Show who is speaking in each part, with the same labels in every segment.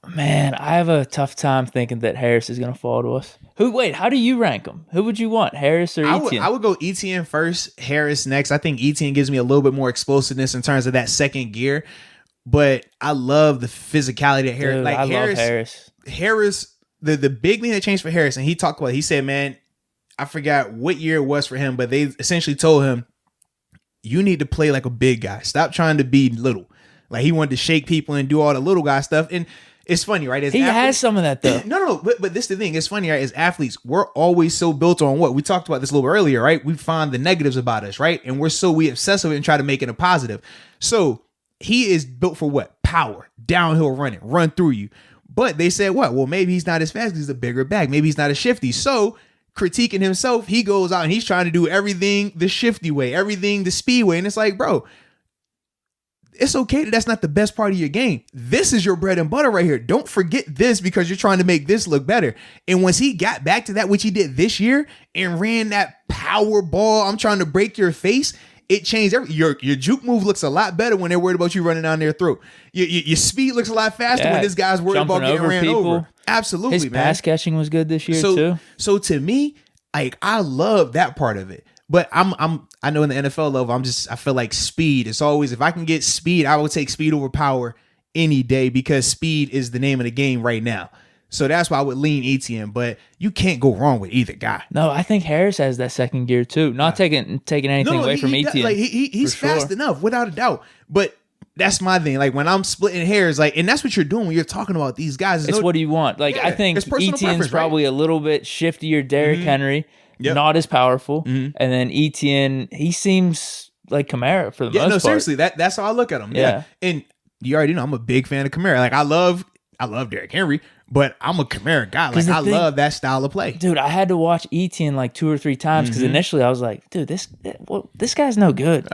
Speaker 1: Man, I have a tough time thinking that Harris is going to fall to us. Wait, how do you rank them? Who would you want, Harris or Etienne?
Speaker 2: I would go Etienne first, Harris next. I think Etienne gives me a little bit more explosiveness in terms of that second gear, but I love the physicality of Harris.
Speaker 1: Dude, I love Harris.
Speaker 2: Harris, the big thing that changed for Harris, and he talked about it, he said, man, I forgot what year it was for him, but they essentially told him, you need to play like a big guy. Stop trying to be little. Like he wanted to shake people and do all the little guy stuff. And it's funny, right?
Speaker 1: He has some of that though.
Speaker 2: No. But this is the thing. It's funny, right? As athletes, we're always so built on what we talked about this a little earlier, right? We find the negatives about us, right? And we obsess with it and try to make it a positive. So he is built for what? Power, downhill running, run through you. But they said what? Well, maybe he's not as fast because he's a bigger back. Maybe he's not as shifty. So critiquing himself, he goes out and he's trying to do everything the shifty way, everything the speed way. And it's like, bro, it's okay that's not the best part of your game. This is your bread and butter right here. Don't forget this because you're trying to make this look better. And once he got back to that, which he did this year, and ran that power ball, I'm trying to break your face, it changed your juke move looks a lot better when they're worried about you running down their throat. Your speed looks a lot faster when this guy's worried about getting ran over. Absolutely,
Speaker 1: his
Speaker 2: man.
Speaker 1: Pass catching was good this year too.
Speaker 2: So to me, like I love that part of it. But I know in the NFL level, I feel like speed. It's always, if I can get speed, I will take speed over power any day because speed is the name of the game right now. So that's why I would lean Etienne, but you can't go wrong with either guy.
Speaker 1: No, I think Harris has that second gear too. Not taking anything away from Etienne.
Speaker 2: Like he's fast enough, without a doubt. But that's my thing. Like when I'm splitting hairs, like, and that's what you're doing when you're talking about these guys.
Speaker 1: It's what do you want? Like I think Etienne's probably a little bit shiftier. Derrick Henry. Yep. Not as powerful. And then Etienne, he seems like Kamara for the most part.
Speaker 2: No, seriously, that's how I look at him. Yeah. And you already know I'm a big fan of Kamara. Like I love Derrick Henry, but I'm a Kamara guy. Like I love that style of play.
Speaker 1: Dude, I had to watch Etienne like 2 or 3 times because initially I was like, dude, this guy's no good.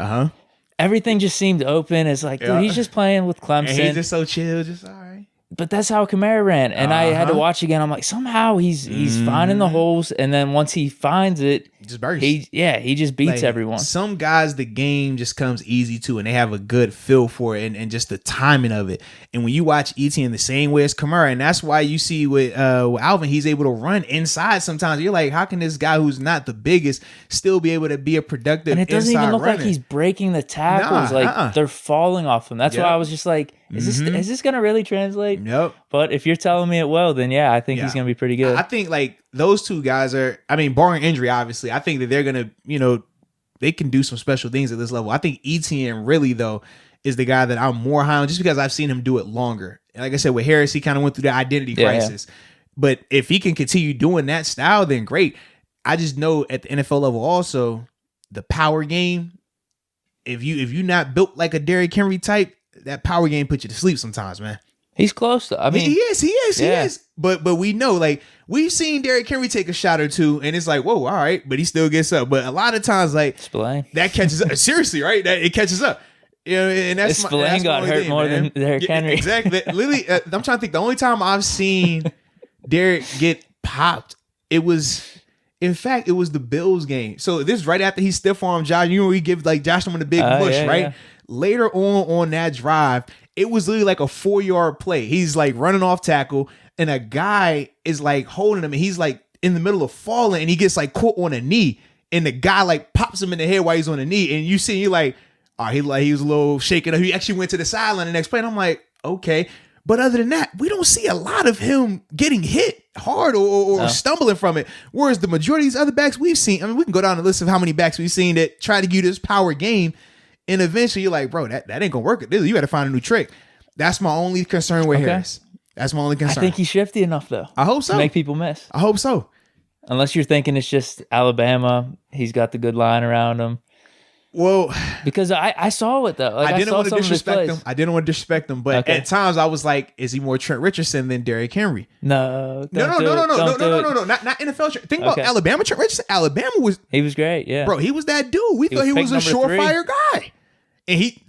Speaker 1: Everything just seemed open. It's like, dude, he's just playing with Clemson.
Speaker 2: And he's just so chill, just all right.
Speaker 1: But that's how Kamara ran. And I had to watch again. I'm like, somehow he's finding the holes. And then once he finds it,
Speaker 2: just burst.
Speaker 1: He just beats everyone.
Speaker 2: Some guys, the game just comes easy to, and they have a good feel for it and just the timing of it. And when you watch Etienne the same way as Kamara, and that's why you see with Alvin, he's able to run inside sometimes. You're like, how can this guy who's not the biggest still be able to be a productive inside runner? And it doesn't even look
Speaker 1: like he's breaking the tackles. They're falling off him. That's why I was just like, is this going to really translate?
Speaker 2: Nope.
Speaker 1: But if you're telling me it will, then yeah, I think he's going to be pretty good.
Speaker 2: I think like those two guys are, I mean, barring injury, obviously, I think that they're going to, they can do some special things at this level. I think Etienne really, though, is the guy that I'm more high on just because I've seen him do it longer. And like I said, with Harris, he kind of went through the identity crisis. But if he can continue doing that style, then great. I just know at the NFL level also, the power game, if you not built like a Derrick Henry type, that power game puts you to sleep sometimes, man.
Speaker 1: He's close though. I mean,
Speaker 2: he is. But we know, like, we've seen Derrick Henry take a shot or two, and it's like, whoa, all right, but he still gets up. But a lot of times, like,
Speaker 1: Spillane.
Speaker 2: That catches up. Seriously, right? That it catches up. And that's
Speaker 1: Spillane got hurt more than Derrick Henry.
Speaker 2: Exactly. Literally, I'm trying to think. The only time I've seen Derrick get popped, it was the Bills game. So this is right after he stiff armed Josh. You know, he give like Josh Norman the big push, right? Yeah. Later on that drive, it was literally like a 4-yard play. He's like running off tackle, and a guy is like holding him, and he's like in the middle of falling, and he gets like caught on a knee, and the guy like pops him in the head while he's on a knee, and you like, oh, he was a little shaken up. He actually went to the sideline the next play, and I'm like, okay. But other than that, we don't see a lot of him getting hit hard or stumbling from it. Whereas the majority of these other backs we've seen, I mean, we can go down the list of how many backs we've seen that try to give this power game. And eventually you're like, bro, that ain't going to work. You got to find a new trick. That's my only concern with Harris. That's my only concern.
Speaker 1: I think he's shifty enough, though.
Speaker 2: I hope so.
Speaker 1: To make people miss.
Speaker 2: I hope so.
Speaker 1: Unless you're thinking it's just Alabama. He's got the good line around him.
Speaker 2: Well,
Speaker 1: because I saw it, though. Like,
Speaker 2: I didn't want to disrespect him. I didn't want to disrespect him. But at times I was like, is he more Trent Richardson than Derrick Henry?
Speaker 1: No.
Speaker 2: No. Not NFL. Think about Alabama Trent Richardson. He
Speaker 1: was great, yeah.
Speaker 2: Bro, he was that dude. We thought he was a surefire guy. And he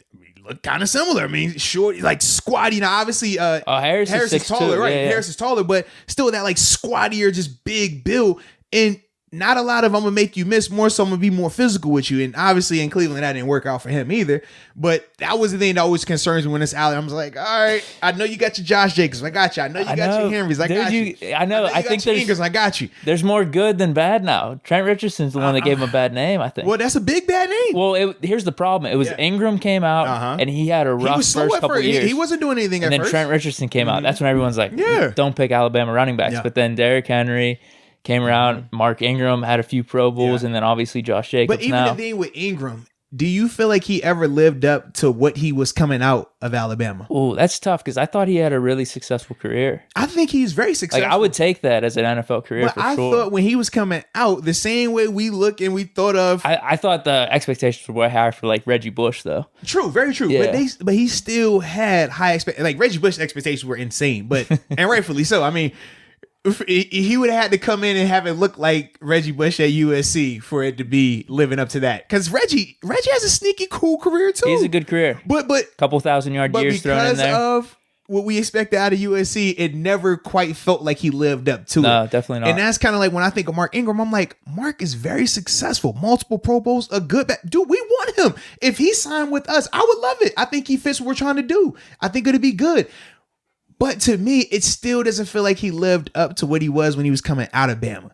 Speaker 2: looked kind of similar. I mean, short, like squatty. Now, obviously,
Speaker 1: Harris is
Speaker 2: taller, right?
Speaker 1: Yeah.
Speaker 2: Harris is taller, but still that like squattier, just big build. And not a lot of I'm gonna make you miss, more so I'm gonna be more physical with you. And obviously in Cleveland that didn't work out for him either. But that was the thing that always concerns me when it's Allen. I was like, all right, I know you got your Josh Jacobs, I got you. I know you got your Henrys, I got you.
Speaker 1: I know. I think there's
Speaker 2: Ingers, I got you.
Speaker 1: There's more good than bad now. Trent Richardson's the one that gave him a bad name, I think.
Speaker 2: Well, that's a big bad name.
Speaker 1: Well, here's the problem. It was Ingram came out and he had a rough first couple years.
Speaker 2: He wasn't doing anything at first.
Speaker 1: And then Trent Richardson came out. That's when everyone's like, don't pick Alabama running backs. But then Derrick Henry came around. Mark Ingram had a few Pro Bowls, and then obviously Josh Jacobs.
Speaker 2: But even the thing with Ingram, do you feel like he ever lived up to what he was coming out of Alabama?
Speaker 1: Oh, that's tough because I thought he had a really successful career.
Speaker 2: I think he's very successful.
Speaker 1: Like I would take that as an NFL career for sure. I
Speaker 2: thought when he was coming out, the same way we look and we thought of.
Speaker 1: I thought the expectations were way higher for like Reggie Bush though.
Speaker 2: True, very true. Yeah. But he still had high expectations. Like Reggie Bush's expectations were insane, but and rightfully so. I mean, he would have had to come in and have it look like Reggie Bush at USC for it to be living up to that. Because Reggie has a sneaky cool career too.
Speaker 1: He's a good career.
Speaker 2: But
Speaker 1: couple 1,000-yard years thrown in there.
Speaker 2: Because of what we expected out of USC, it never quite felt like he lived up to it.
Speaker 1: No, definitely not.
Speaker 2: And that's kind of like when I think of Mark Ingram, I'm like, Mark is very successful. Multiple Pro Bowls, a good back. Dude, we want him. If he signed with us, I would love it. I think he fits what we're trying to do. I think it'd be good. But to me, it still doesn't feel like he lived up to what he was when he was coming out of Bama.